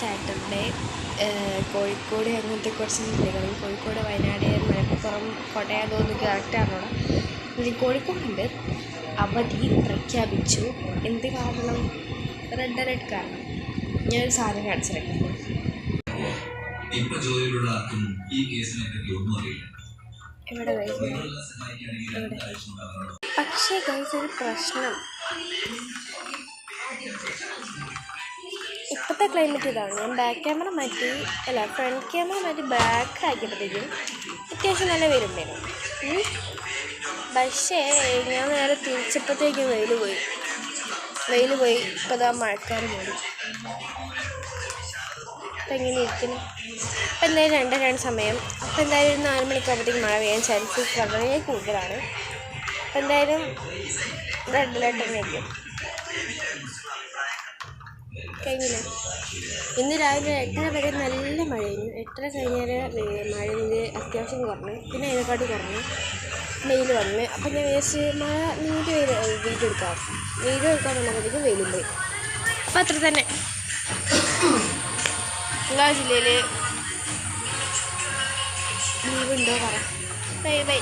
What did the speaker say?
Saturday Kozhikode അങ്ങനത്തെ കുറച്ച് ജില്ലകളും കോഴിക്കോട്, വയനാട്, മലപ്പുറം, കോട്ടയം അതൊന്നും കറക്റ്റാണോടാ. കോഴിക്കോടുണ്ട് അവധി പ്രഖ്യാപിച്ചു. എന്ത് കാരണം? റെഡ് അലേർട്ട് കാരണം. ഞാനൊരു സാധനം കാണിച്ചിട്ടുണ്ട്. ഇവിടെ പക്ഷേ ഒരു പ്രശ്നം, ഇപ്പോഴത്തെ ക്ലൈമറ്റ് ഇതാണ്. ഞാൻ ബാക്ക് ക്യാമറ മാറ്റി ഫ്രണ്ട് ക്യാമറ മാറ്റി ബാക്ക് ആക്കിയപ്പോഴത്തേക്കും അത്യാവശ്യം നല്ല വെയിലുണ്ടായിരുന്നു. പക്ഷേ ഞാൻ നേരെ തിരിച്ചപ്പോഴത്തേക്കും വെയിൽ പോയി. ഇപ്പോൾ ഇതാ മഴക്കാറ് മൂടി. അപ്പം എങ്ങനെ ഇരിക്കുന്നു? അപ്പം എന്തായാലും 2:30 സമയം. അപ്പോൾ എന്തായാലും 4 മണിക്കാകുമ്പോഴത്തേക്കും മഴ പെയ്യാൻ ചാൻസസ് വളരെ കൂടുതലാണ്. അപ്പം എന്തായാലും റെഡ് അലേർട്ട് തന്നെയായിരിക്കും. കഴിഞ്ഞില്ലേ? ഇന്ന് രാവിലെ 8:30 വരെ നല്ല മഴയായിരുന്നു. 8:30 കഴിഞ്ഞാൽ മഴ അത്യാവശ്യം കുറഞ്ഞു. പിന്നെ അതിനെക്കാട്ടി കുറഞ്ഞു, വെയിൽ വന്ന്. അപ്പം ഞാൻ വിചാരിച്ച് മഴ വീടെടുക്കാൻ വന്നപ്പോഴത്തേക്കും വെയിലും പോയി. അപ്പം അത്ര തന്നെ. നിങ്ങളുടെ ജില്ലയിൽ ലീവുണ്ടോ പറ. ബൈ.